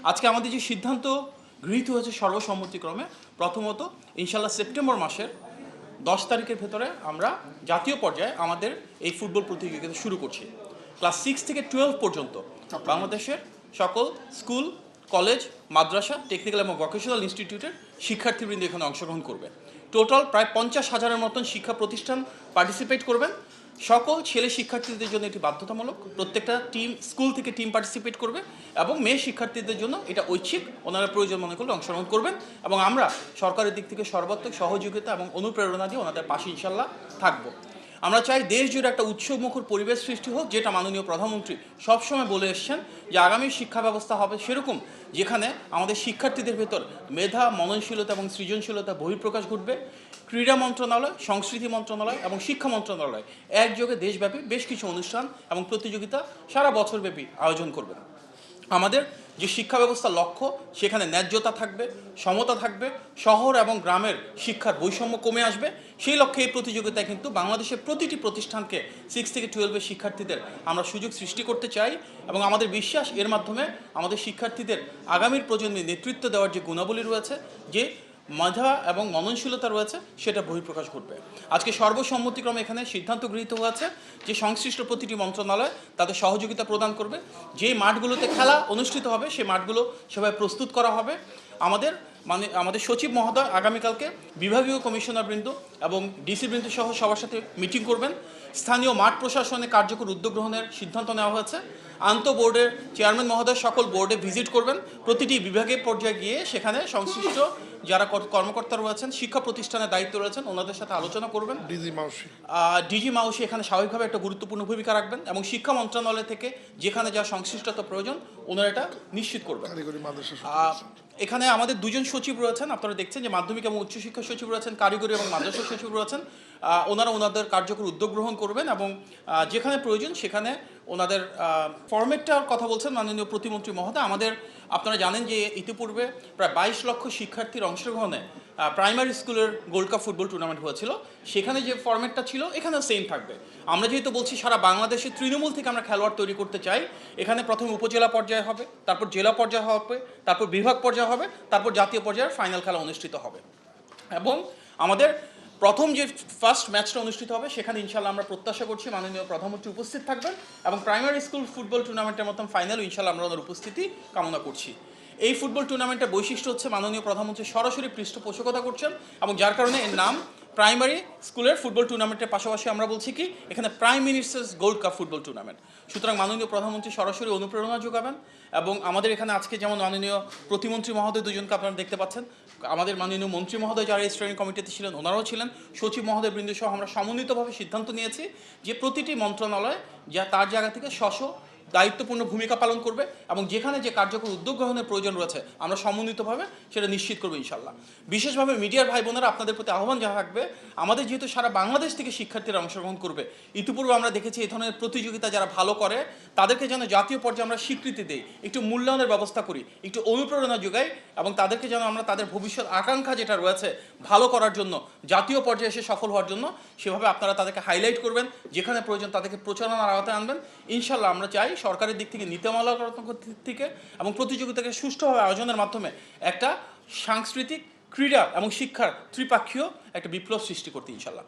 আজকে আমাদের যে সিদ্ধান্ত গৃহীত হয়েছে সর্বসম্মতিক্রমে, প্রথমত ইনশাল্লাহ সেপ্টেম্বর মাসের 10 তারিখের ভেতরে আমরা জাতীয় পর্যায়ে আমাদের এই ফুটবল প্রতিযোগিতা শুরু করছি। ক্লাস 6 থেকে 12 পর্যন্ত বাংলাদেশের সকল স্কুল, কলেজ, মাদ্রাসা, টেকনিক্যাল এবং ভোকেশনাল ইনস্টিটিউটের শিক্ষার্থীবৃন্দ এখানে অংশগ্রহণ করবে। টোটাল প্রায় 50,000-এর মতন শিক্ষা প্রতিষ্ঠান পার্টিসিপেট করবেন। সকল ছেলে শিক্ষার্থীদের জন্য এটি বাধ্যতামূলক, প্রত্যেকটা টিম স্কুল থেকে টিম পার্টিসিপেট করবে, এবং মেয়ে শিক্ষার্থীদের জন্য এটা ঐচ্ছিক, ওনারা প্রয়োজন মনে করলে অংশগ্রহণ করবেন। এবং আমরা সরকারের দিক থেকে সর্বাত্মক সহযোগিতা এবং অনুপ্রেরণা দিয়ে ওনাদের পাশে ইনশাল্লাহ থাকবো। আমরা চাই দেশ জুড়ে একটা উৎসবমুখর পরিবেশ সৃষ্টি হোক, যেটা মাননীয় প্রধানমন্ত্রী সবসময় বলে এসছেন যে আগামী শিক্ষা ব্যবস্থা হবে সেরকম যেখানে আমাদের শিক্ষার্থীদের ভেতর মেধা, মননশীলতা এবং সৃজনশীলতা বহিঃপ্রকাশ ঘটবে। ক্রীড়া মন্ত্রণালয়, সংস্কৃতি মন্ত্রণালয় এবং শিক্ষা মন্ত্রণালয় একযোগে দেশব্যাপী বেশ কিছু অনুষ্ঠান এবং প্রতিযোগিতা সারা বছরব্যাপী আয়োজন করবে। আমাদের যে শিক্ষা ব্যবস্থার লক্ষ্য, সেখানে ন্যায্যতা থাকবে, সমতা থাকবে, শহর এবং গ্রামের শিক্ষার বৈষম্য কমে আসবে। সেই লক্ষ্যে এই প্রতিযোগিতায় কিন্তু বাংলাদেশের প্রতিটি প্রতিষ্ঠানকে 6 থেকে 12-এর শিক্ষার্থীদের আমরা সুযোগ সৃষ্টি করতে চাই, এবং আমাদের বিশ্বাস এর মাধ্যমে আমাদের শিক্ষার্থীদের আগামীর প্রজন্মে নেতৃত্ব দেওয়ার যে গুণাবলী রয়েছে, যে মেধা এবং মননশীলতা রয়েছে, সেটা বহিঃপ্রকাশ ঘটবে। আজকে সর্বসম্মতিক্রমে এখানে সিদ্ধান্ত গৃহীত হয়েছে যে সংশ্লিষ্ট প্রতিটি মন্ত্রণালয় তাদের সহযোগিতা প্রদান করবে। যে মাঠগুলোতে খেলা অনুষ্ঠিত হবে সেই মাঠগুলো সেভাবে প্রস্তুত করা হবে। আমাদের সচিব মহোদয় আগামীকালকে বিভাগীয় কমিশনারবৃন্দ এবং ডিসিবৃন্দ সহ সবার সাথে মিটিং করবেন। স্থানীয় মাঠ প্রশাসনে কার্যকর উদ্যোগ গ্রহণের সিদ্ধান্ত নেওয়া হয়েছে। আন্তঃ বোর্ডের চেয়ারম্যান মহোদয় সকল বোর্ডে ভিজিট করবেন, প্রতিটি বিভাগের পর্যায়ে গিয়ে সেখানে সংশ্লিষ্ট যারা কর্মকর্তা রয়েছেন, শিক্ষা প্রতিষ্ঠানের দায়িত্ব রয়েছেন, ওনাদের সাথে আলোচনা করবেন। ডিজি মাউসি এখানে স্বাভাবিকভাবে একটা গুরুত্বপূর্ণ ভূমিকা রাখবেন, এবং শিক্ষা মন্ত্রণালয় থেকে যেখানে যা সংশ্লিষ্টতা প্রয়োজন ওনারা এটা নিশ্চিত করবেন। এখানে আমাদের দুজন সচিব রয়েছেন, আপনারা দেখছেন যে মাধ্যমিক এবং উচ্চশিক্ষা সচিব রয়েছেন, কারিগরি এবং মাদ্রাসা সচিব রয়েছেন। ওনারা ওনাদের কার্যকর উদ্যোগ গ্রহণ করবেন, এবং যেখানে প্রয়োজন সেখানে ওনাদের ফরম্যাটটার কথা বলছেন মাননীয় প্রতিমন্ত্রী মহোদয়। আপনারা জানেন যে ইতিপূর্বে প্রায় 22 লক্ষ শিক্ষার্থীর অংশগ্রহণে প্রাইমারি স্কুলের গোল্ড কাপ ফুটবল টুর্নামেন্ট হয়েছিল। সেখানে যে ফরম্যাটটা ছিল এখানেও সেম থাকবে। আমরা যেহেতু বলছি সারা বাংলাদেশের তৃণমূল থেকে আমরা খেলোয়াড় তৈরি করতে চাই, এখানে প্রথমে উপজেলা পর্যায়ে হবে, তারপর জেলা পর্যায়ে হবে, তারপর বিভাগ পর্যায়ে হবে, তারপর জাতীয় পর্যায়ের ফাইনাল খেলা অনুষ্ঠিত হবে। এবং আমাদের প্রথম যে ফার্স্ট ম্যাচটা অনুষ্ঠিত হবে সেখানে ইনশাল্লাহ আমরা প্রত্যাশা করছি মাননীয় প্রধানমন্ত্রী উপস্থিত থাকবেন, এবং প্রাইমারি স্কুল ফুটবল টুর্নামেন্টের মতন ফাইনালও ইনশাল্লাহ আমরা ওনার উপস্থিতি কামনা করছি। এই ফুটবল টুর্নামেন্টের বৈশিষ্ট্য হচ্ছে মাননীয় প্রধানমন্ত্রী সরাসরি পৃষ্ঠপোষকতা করছেন, এবং যার কারণে এর নাম প্রাইমারি স্কুলের ফুটবল টুর্নামেন্টের পাশাপাশি আমরা বলছি কি এখানে prime ministers gold cup football tournament. সুতরাং মাননীয় প্রধানমন্ত্রী সরাসরি অনুপ্রেরণা যোগাবেন, এবং আমাদের এখানে আজকে যেমন মাননীয় প্রতিমন্ত্রী মহোদয় দুজনকে আপনারা দেখতে পাচ্ছেন, আমাদের মাননীয় মন্ত্রী মহোদয় যারা এই স্ট্যান্ডিং কমিটিতে ছিলেন ওনারাও ছিলেন, সচিব মহোদয় বৃন্দ সহ আমরা সমন্বিতভাবে সিদ্ধান্ত নিয়েছি যে প্রতিটি মন্ত্রণালয় যা তার জায়গা থেকে দায়িত্বপূর্ণ ভূমিকা পালন করবে, এবং যেখানে যে কার্যকর উদ্যোগ গ্রহণের প্রয়োজন রয়েছে আমরা সমন্বিতভাবে সেটা নিশ্চিত করবো ইনশাল্লাহ। বিশেষভাবে মিডিয়ার ভাই বোনেরা, আপনাদের প্রতি আহ্বান জানা থাকবে, আমাদের যেহেতু সারা বাংলাদেশ থেকে শিক্ষার্থীরা অংশগ্রহণ করবে, ইতিপূর্বে আমরা দেখেছি এই ধরনের প্রতিযোগিতা যারা ভালো করে তাদেরকে যেন জাতীয় পর্যায়ে আমরা স্বীকৃতি দিই, একটু মূল্যায়নের ব্যবস্থা করি, একটু অনুপ্রেরণা যোগাই, এবং তাদেরকে যেন আমরা তাদের ভবিষ্যৎ আকাঙ্ক্ষা যেটা রয়েছে ভালো করার জন্য, জাতীয় পর্যায়ে এসে সফল হওয়ার জন্য, সেভাবে আপনারা তাদেরকে হাইলাইট করবেন, যেখানে প্রয়োজন তাদেরকে প্রচারণার আওতায় আনবেন। ইনশাল্লাহ আমরা চাই সরকারের দিক থেকে, নীতিমালাগত দিক থেকে এবং প্রতিযোগিতাকে সুষ্ঠুভাবে আয়োজনের মাধ্যমে একটা সাংস্কৃতিক, ক্রীড়া এবং শিক্ষার ত্রিপাক্ষীয় একটা বিপ্লব সৃষ্টি করতে ইনশাল্লাহ।